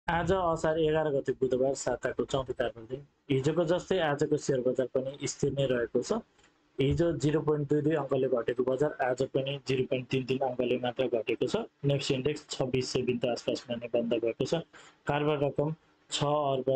आज असार 11 गते बुधबार साताको चौथो कार्य दिन। हिजोको जस्तै आजको सेयर बजार पनि स्थिर नै रहेको छ। हिजो 0.22 अङ्कले घटेको बजार आज पनि 0.33 अङ्कले मात्र घटेको छ। नेप्सी इन्डेक्स 2600 बिन्दु आसपासमा नै बन्द भएको छ। कारबार रकम 6 अर्ब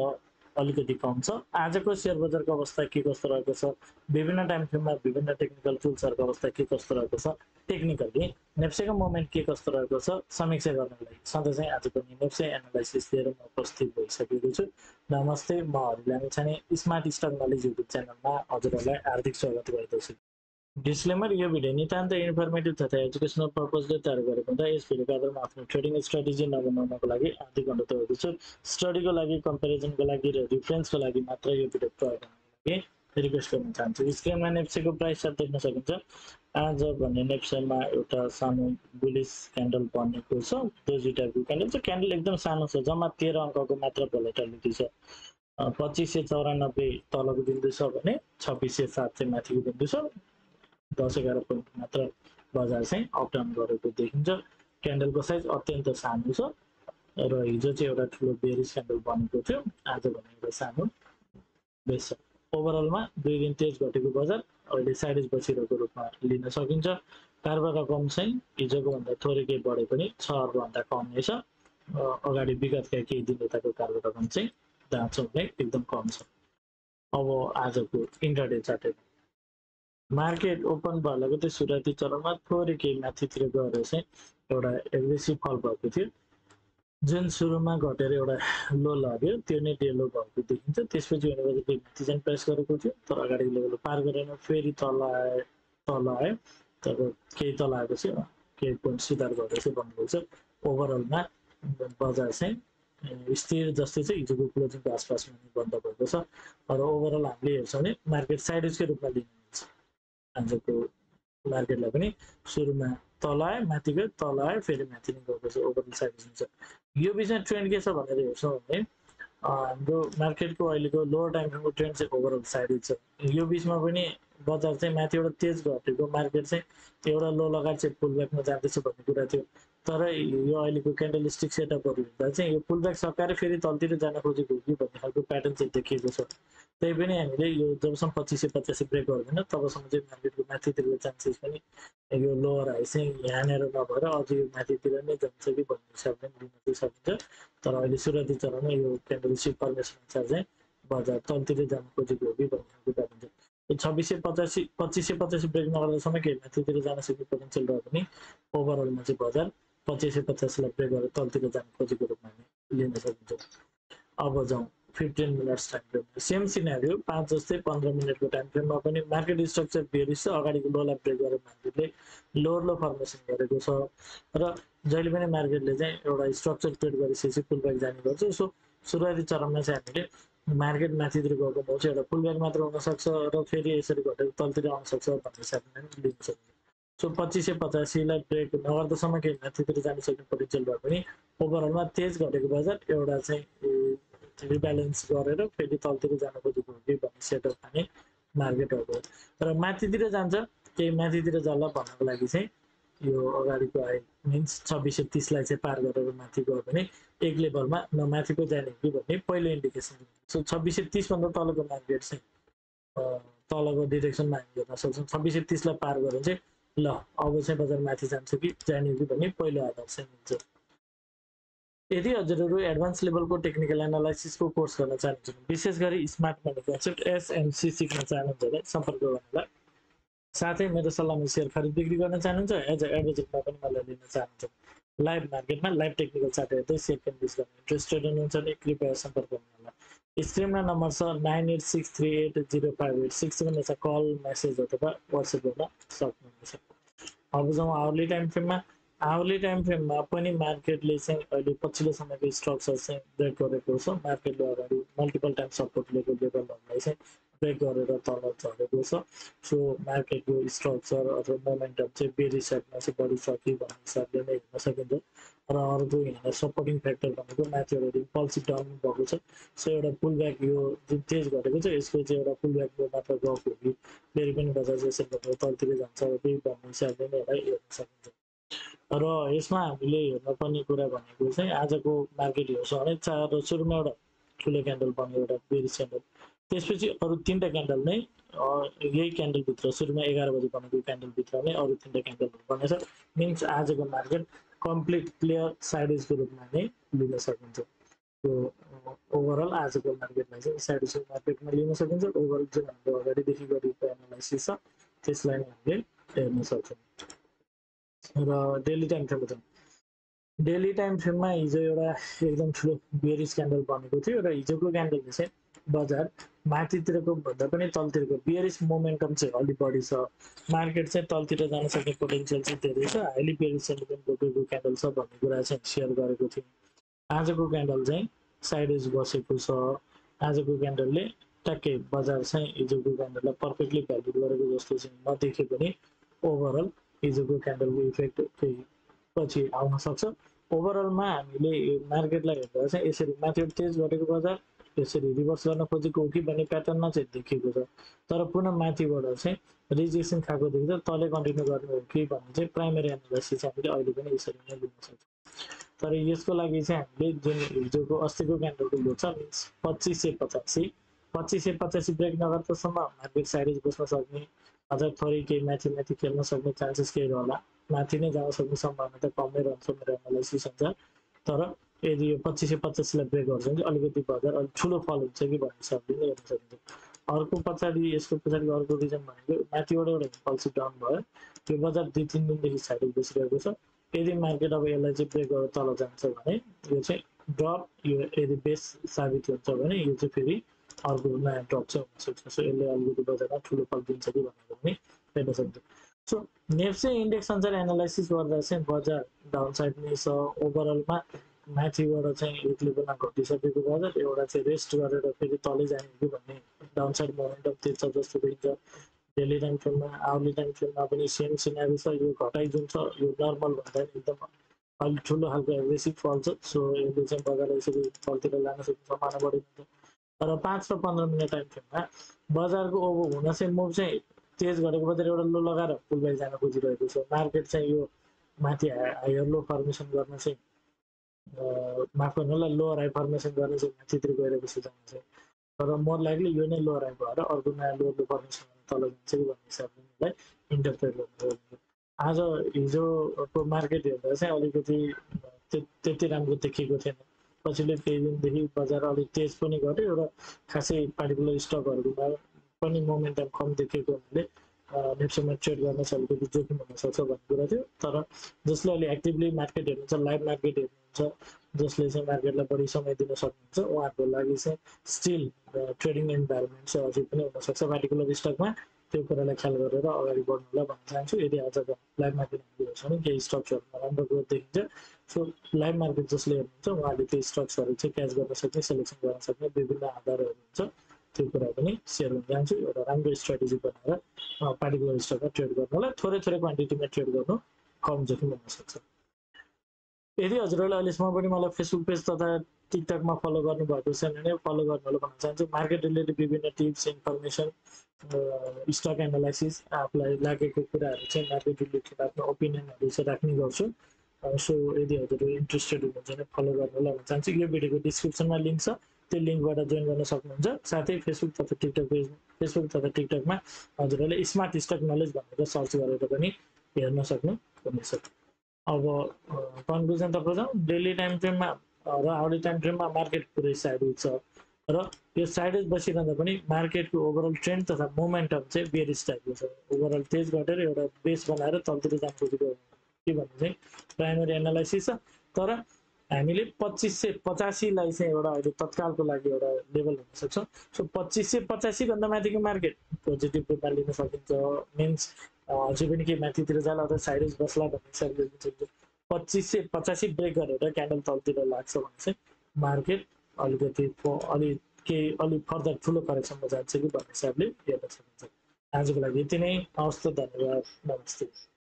अलिकति कम छ। आजको सेयर बजारको अवस्था के कस्तो रहेको छ, विभिन्न टाइम फ्रेममा विभिन्न टेक्निकल टुल्सहरूको अवस्था के कस्तो रहेको छ, टेक्निकली नेप्सेको मोमेन्ट के कस्तो रहेको छ समीक्षा गर्नको लागि सधैँ चाहिँ आज पनि नेप्से एनालाइसिस लिएर म उपस्थित भइसकेको छु। नमस्ते, म हरिलामी छाने स्मार्ट स्टक नलेज युट्युब च्यानलमा हजुरहरूलाई हार्दिक स्वागत गर्दछु। डिस्क्लेमर, यो भिडियो नितान्त इन्फर्मेटिभ तथा एजुकेसनल पर्पजले तयार गरेको हुँदा यस भिडियोको आधारमा आफ्नो ट्रेडिङ स्ट्राटेजी नबनाउनको लागि आर्थिक अनुरोध गर्दछु। स्टडीको लागि, कम्पेरिजनको लागि र रिफरेन्सको लागि मात्र यो भिडियो प्रयोग गर्नको लागि रिक्वेस्ट गर्न चाहन्छु। स्क्रिनमा नेप्सेको प्राइस चार्ट देख्न सकिन्छ। आज भन्ने नेप्सेमा एउटा सानो बुलिस क्यान्डल बनेको छ। डोजी टाइपको क्यान्डल छ। क्यान्डल एकदम सानो छ, जम्मा 13 अङ्कको मात्र भोलेटिलिटी छ। 2594 तलको बिन्दु छ भने 2607 चाहिँ माथिको बिन्दु छ। 10-11 पोइन्ट मात्र बजार चाहिँ अप डाउन गरेको देखिन्छ। क्यान्डलको साइज अत्यन्त सानो छ र हिजो चाहिँ एउटा ठुलो बेरिस क्यान्डल बनेको थियो, आज भने एउटा सानो बेस छ। ओभरअलमा 2 दिन तेज घटेको बजार अहिले साइडेज बसिरहेको रूपमा लिन सकिन्छ। कारबार रकम चाहिँ हिजोको भन्दा थोरै केही बढे पनि 6 अर्बभन्दा कम नै छ। अगाडि विगतका केही दिन यताको कारबार रकम चाहिँ दाँचो हुने एकदम कम छ। अब आजको इन्ट्राडे चार्ट मार्केट ओपन भएकोले त्यो सुरुवाती चरणमा थोरै केही माथितिर गएर चाहिँ एउटा एग्रेसिभ फल भएको थियो, जुन सुरुमा घटेर एउटा लो लाग्यो, त्यो नै डेलो भएको देखिन्छ। त्यसपछि भनेपछि माथि चाहिँ प्रेस गरेको थियो, तर अगाडिको लेभल पार गरेन, फेरि तल आयो, तर केही तल आएपछि केही पोइन्ट सुधार गरेर चाहिँ बन्द भएको छ। ओभरअलमा बजार चाहिँ स्थिर जस्तै चाहिँ हिजोको क्लोजिङको आसपासमा बन्द भएको छ। र ओभरअल हामीले हेर्छौँ भने मार्केट साइडेजकै रूपमा लिनुहुन्छ। आजको मार्केटलाई पनि सुरुमा तल आयो, माथि गयो, तल आयो, फेरि माथि नै गएको छ। ओभरअल साइडेज हुन्छ। यो बिचमा ट्रेन्ड के छ भनेर हेर्छौँ भने हाम्रो मार्केटको अहिलेको लोवर टाइम फ्रेमको ट्रेन्ड चाहिँ ओभरअल साइडेज छ। यो बिचमा पनि बजार चाहिँ माथिबाट तेज घटेको, मार्केट चाहिँ एउटा लो लगाएर चाहिँ पुलब्याकमा जाँदैछ भन्ने कुरा थियो। तर यो अहिलेको क्यान्डल स्टिक सेटअपहरू हेर्दा चाहिँ यो पुलब्याक सकाएर फेरि तलतिर जान खोजेको हो कि भन्ने खालको प्याटर्न चाहिँ देखिएको छ। त्यही पनि हामीले यो जबसम्म 2550 ब्रेक गर्दैन तबसम्म चाहिँ मार्केटको माथितिरको चान्सेस पनि यो लोवर हाई चाहिँ यहाँनिर नभएर अझ यो माथितिर नै जान्छ कि भन्ने हिसाबले लिन चाहिँ सकिन्छ। तर अहिले सुरुवाती चरणमा यो क्यान्डल स्टिक फर्मेसन अनुसार चाहिँ बजार तलतिर जान खोजेको हो कि भन्ने खालको प्याटर्न छ। 2550 ब्रेक नगर्दासम्म केही माथितिर जान सक्ने पोटेन्सियल रहे पनि ओभरअलमा चाहिँ बजार 2550 ब्रेक गरेर तलतिर जान खोजेको रूपमा लिन सकिन्छ। अब जाउँ 15 मिनट्स टाइम फ्रेममा। सेम सिनारियो 5 जस्तै 15 मिनटको टाइम फ्रेममा पनि मार्केट स्ट्रक्चर बेरिस छ। अगाडिको लोलाई ब्रेक गरेर मार्केटले लोवर लो फर्मेसन गरेको छ र जहिले पनि मार्केटले चाहिँ एउटा स्ट्रक्चर क्रिएट गरिसकेपछि पुलब्याक जाने गर्छ। सो सुरुवाती चरणमा चाहिँ हामीले मार्केट माथितिर गएको भाउ चाहिँ एउटा पुलब्याक मात्र हुनसक्छ र फेरि यसरी घटेर तलतिर आउन सक्छ भन्ने हिसाबले पनि लिन सकिन्छ। सो 2580 ब्रेक नगर्दासम्म केही माथितिर जान सक्ने पोटेन्सियल भए पनि ओभरअलमा तेज घटेको बजार एउटा चाहिँ रिब्यालेन्स गरेर फेरि तलतिर जान खोजेको हो कि भन्ने सेटअपमा नै मार्केट हो। तर माथितिर जान्छ, केही माथितिर जाला भन्नको लागि चाहिँ यो अगाडिको हाई मिन्स 2630 चाहिँ पार गरेर माथि गयो भने एक लेभलमा माथि पो जाने हो कि भन्ने पहिलो इन्डिकेसन। सो 2630 भन्दा तलको मार्केट चाहिँ तलको डिरेक्सनमा हामी हेर्न सक्छौँ। 2630 पार गऱ्यो चाहिँ ल अब चाहिँ बजार माथि जान्छ कि जाने हो कि भन्ने पहिलो आधार चाहिँ मिल्छ। यदि हजुरहरू एडभान्स लेभलको टेक्निकल एनालाइसिसको कोर्स गर्न चाहनुहुन्छ, विशेष गरी स्मार्ट मनी कन्सेप्ट एसएमसी सिक्न चाहनुहुन्छ भने सम्पर्क गर्नुहोला। साथै मेरो सल्लाहमा सेयर खरिद बिक्री गर्न चाहनुहुन्छ, एज अ एडभोकेटमा पनि मलाई लिन चाहनुहुन्छ, लाइभ मार्केटमा लाइभ टेक्निकल चार्ट हेर्दै सेयर क्यान्डिस गर्न इन्ट्रेस्टेड हुनुहुन्छ भने कृपया सम्पर्क गर्नुहोला। स्क्रिनमा नम्बर छ 9863805867 छ। कल, मेसेज अथवा वाट्सएप गर्न सक्नुहुनेछ। अब जाउँ आवरली टाइम फ्रेममा। आवरली टाइम फ्रेममा पनि मार्केटले चाहिँ अहिले पछिल्लो समयको स्ट्रक्चर चाहिँ ब्रेक गरेको छ। मार्केटले अगाडि मल्टिपल टाइम सपोर्ट लिएको लेभलहरूलाई चाहिँ ब्रेक गरेर तल झरेको छ। सो मार्केटको स्ट्रक्चर अथवा मोमेन्टम चाहिँ बेरिस साइडमा चाहिँ बढी छ कि भन्ने हिसाबले नै हेर्न सकिन्छ। र अर्को यहाँलाई सपोर्टिङ फ्याक्टर भनेको माथि एउटा इम्पल्सिभ डाउन भएको छ। सो एउटा पुलब्याक यो जुन तेज घटेको छ यसको चाहिँ एउटा पुलब्याकको मात्र गएको हो कि फेरि पनि बजार यसरी घटेर तलतिर जान्छ कि भन्ने हिसाबले नै यसलाई हेर्न सकिन्छ। र यसमा हामीले हेर्न पर्ने कुरा भनेको चाहिँ आजको मार्केट हेर्छौँ भने सुरुमा एउटा ठुलो क्यान्डल बन्यो, एउटा बेरिस क्यान्डल, त्यसपछि अरू 3टा क्यान्डल नै यही क्यान्डलभित्र सुरुमा 11 बजे बनेको क्यान्डलभित्र नै अरू 3टा क्यान्डलहरू बनेछ। मिन्स आजको मार्केट कम्प्लिट क्लियर साइडेजको रूपमा नै लिन सकिन्छ। त्यो ओभरअल आजको मार्केटलाई चाहिँ साइडेजको मार्केटमा लिन सकिन्छ। ओभरअल जुन हाम्रो अगाडिदेखि गरेको एनालाइसिस छ त्यसलाई नै हामीले हेर्न सक्छौँ। र डेली टाइम फ्रेममा जाउँ। डेली टाइम फ्रेममा हिजो एउटा एकदम ठुलो बेरिस क्यान्डल बनेको थियो र हिजोको क्यान्डलले चाहिँ बजार माथितिरको भन्दा पनि तलतिरको बेरिस मोमेन्टम चाहिँ अलिक बढी छ। मार्केट चाहिँ तलतिर जान सक्ने पोटेन्सियल चाहिँ धेरै छ। हाइली बेरिस सेन्टिमेन्ट बोकेको क्यान्डल छ भन्ने कुरा चाहिँ सेयर गरेको थिएँ। आजको क्यान्डल चाहिँ साइडेज बसेको छ। आजको क्यान्डलले ट्याक्कै बजार चाहिँ हिजोको क्यान्डललाई पर्फेक्टली भ्यालु गरेको जस्तो चाहिँ नदेखे पनि ओभरअल हिजोको क्यान्डलको इफेक्ट केही पछि आउन सक्छ। ओभरअलमा हामीले मार्केटलाई हेर्दा चाहिँ यसरी माथि तेज गरेको बजार यसरी रिभर्स गर्न खोजेको हो कि भन्ने प्याटर्नमा चाहिँ देखिएको छ। तर पुनः माथिबाट चाहिँ रिजेक्सन खाएको देख्दा तलै कन्टिन्यू गर्नु हो कि भन्ने चाहिँ प्राइमेरी एनालाइसिस हामीले अहिले पनि यसरी नै लिन सक्छौँ। तर यसको लागि चाहिँ हामीले जुन हिजोको अस्तिको क्यान्डलको लो छ मिन्स 2585 ब्रेक नगर्दासम्म मार्केट साइडेज बस्न सक्ने, अझ थोरै केही माथि माथि खेल्न सक्ने चान्सेस केही रहला। माथि नै जान सक्ने सम्भावना त कमै रहन्छ मेरो एनालाइसिस अनुसार। तर यदि यो 2585 लाई ब्रेक गर्छ भने अलिकति बजार अलिक ठुलो फल हुन्छ कि भन्ने हिसाबले नै हेर्न सकिन्छ। अर्को पछाडि यसको पछाडिको अर्को रिजन भनेको माथिबाट एउटा इम्पल्सिभ डाउन भयो। त्यो बजार 2-3 दिनदेखि साइडेज बसिरहेको छ। यदि मार्केट अब यसलाई चाहिँ ब्रेक गरेर तल जान्छ भने यो चाहिँ ड्रप, यो यदि बेस साबित हुन्छ भने यो चाहिँ फेरि अर्को नयाँ ड्रप चाहिँ हुनसक्छ। सो यसले अलिकति बजारमा ठुलो फल दिन्छ कि भनेर पनि हेर्न सक्छ। सो नेप्से इन्डेक्स अनुसार एनालाइसिस गर्दा चाहिँ बजार डाउन साइड नै छ। ओभरअलमा माथिबाट चाहिँ एक लेभलमा घटिसकेको बजार एउटा चाहिँ रेस्ट गरेर फेरि तलै जाने कि भन्ने डाउन साइड मोमेन्टम त्यस छ जस्तो देखिन्छ। डेली टाइम फ्रेममा, आवरली टाइम फ्रेममा पनि सेम सिनारी छ। यो घटाइ जुन छ यो नर्मल भन्दा एकदम अलिक ठुलो खालको एग्रेसिभ फल छ। सो यसले चाहिँ बजारलाई यसरी तलतिर लान सक्ने सम्भावना बढी हुन्छ। तर 5 र 15 मिनट टाइम फ्रेममा बजारको ओभर हुन चाहिँ मुभ चाहिँ तेज गरेको बजार एउटा लो लगाएर पुलब्याक जान खोजिरहेको छ। मार्केट चाहिँ यो माथि हायर लो फर्मेसन गर्न चाहिँ माफ गर्नु होला, लोअर हाई फर्मेसन गर्न चाहिँ माथितिर गइरहेको छ जान चाहिँ। तर मोर लाइकली यो नै लोअर हाई भएर अर्को नयाँ लोअर लो फर्मेसन तल जान्छ कि भन्ने हिसाबले यसलाई इन्टरप्रेट गर्नु। आज हिजोको मार्केट हेर्दा चाहिँ अलिकति त्यति राम्रो देखिएको थिएन। पछिल्लो केही दिनदेखि बजार अलिक तेज पनि गर्यो र खासै पार्टिकुलर स्टकहरूमा पनि मोमेन्टम कम देखेको हुनाले नेप्सेमा ट्रेड गर्न चाहिँ अलिकति जोखिम हुनसक्छ भन्ने कुरा थियो। तर जसले अलि एक्टिभली मार्केट हेर्नुहुन्छ, लाइभ मार्केट हेर्नुहुन्छ, जसले चाहिँ मार्केटलाई बढी समय दिन सक्नुहुन्छ, उहाँहरूको लागि चाहिँ स्टिल ट्रेडिङ इन्भाइरोमेन्ट चाहिँ अझै पनि हुनसक्छ पार्टिकुलर स्टकमा। त्यो कुरालाई ख्याल गरेर अगाडि बढ्नु होला भन्न चाहन्छु। यदि आजको लाइभ मार्केट हामीले हेर्छौँ भने केही स्टक्सहरूमा राम्रो ग्रोथ देखिन्छ। सो लाइभ मार्केट जसले हेर्नुहुन्छ उहाँले त्यो स्टक्सहरू चाहिँ क्याच गर्न सक्ने, सेलेक्सन गर्न सक्ने विभिन्न आधारहरू हुन्छ। त्यो कुरा पनि सेयर गर्न चाहन्छु। एउटा राम्रो स्ट्राटेजी बनाएर पार्टिकुलर स्टकमा ट्रेड गर्नुलाई थोरै क्वान्टिटीमा ट्रेड गर्नु कम जोखिम हुनसक्छ। यदि हजुरहरूले अहिलेसम्म पनि मलाई फेसबुक पेज तथा टिकटकमा फलो गर्नुभएको छैन भने फलो गर्नु होला भन्न चाहन्छु। मार्केट रिलेटेड विभिन्न टिप्स, इन्फर्मेसन, स्टक एनालाइसिस, आफूलाई लागेको कुराहरू चाहिँ मार्केट रिलेटेड आफ्नो ओपिनियनहरू चाहिँ राख्ने गर्छु। सो यदि हजुरहरू इन्ट्रेस्टेड हुनुहुन्छ भने फलो गर्नु होला भन्न चाहन्छु। यो भिडियोको डिस्क्रिप्सनमा लिङ्क छ, त्यो लिङ्कबाट जोइन गर्न सक्नुहुन्छ। साथै फेसबुक तथा टिकटकमा हजुरहरूले स्मार्ट स्टक नलेज भनेर सर्च गरेर पनि हेर्न सक्नुहुनेछ। अब कन्क्लुजनतर्फ जाउँ। डेली टाइम फ्रेममा र आवरली टाइम फ्रेममा मार्केट पुरै साइडेज छ र यो साइडेज बसिरहँदा पनि मार्केटको ओभरअल ट्रेन्ड तथा मोमेन्टम चाहिँ बेरिस टाइपको छ। ओभरअल तेज घटेर एउटा बेस बनाएर तलतिर जान खोजेको के भन्ने चाहिँ प्राइमरी एनालाइसिस छ। तर हामीले 2585 लाई चाहिँ एउटा अहिले तत्कालको लागि एउटा लेभल हुनसक्छ। सो 2585 भन्दा माथिको मार्केट पोजिटिभ रूपमा लिन सकिन्छ। मिन्स अझै पनि केही माथितिर जाला अथवा साइडेज बस्ला भन्ने हिसाबले लिन सकिन्छ। 2585 ब्रेक गरेर क्यान्डल तलतिर लाग्छ भने चाहिँ मार्केट अलिकति अलिक फर्दर ठुलो करेक्सनमा जान्छ कि भन्ने हिसाबले हेर्न सकिन्छ। आजको लागि यति नै। हवस् त, धन्यवाद, नमस्ते।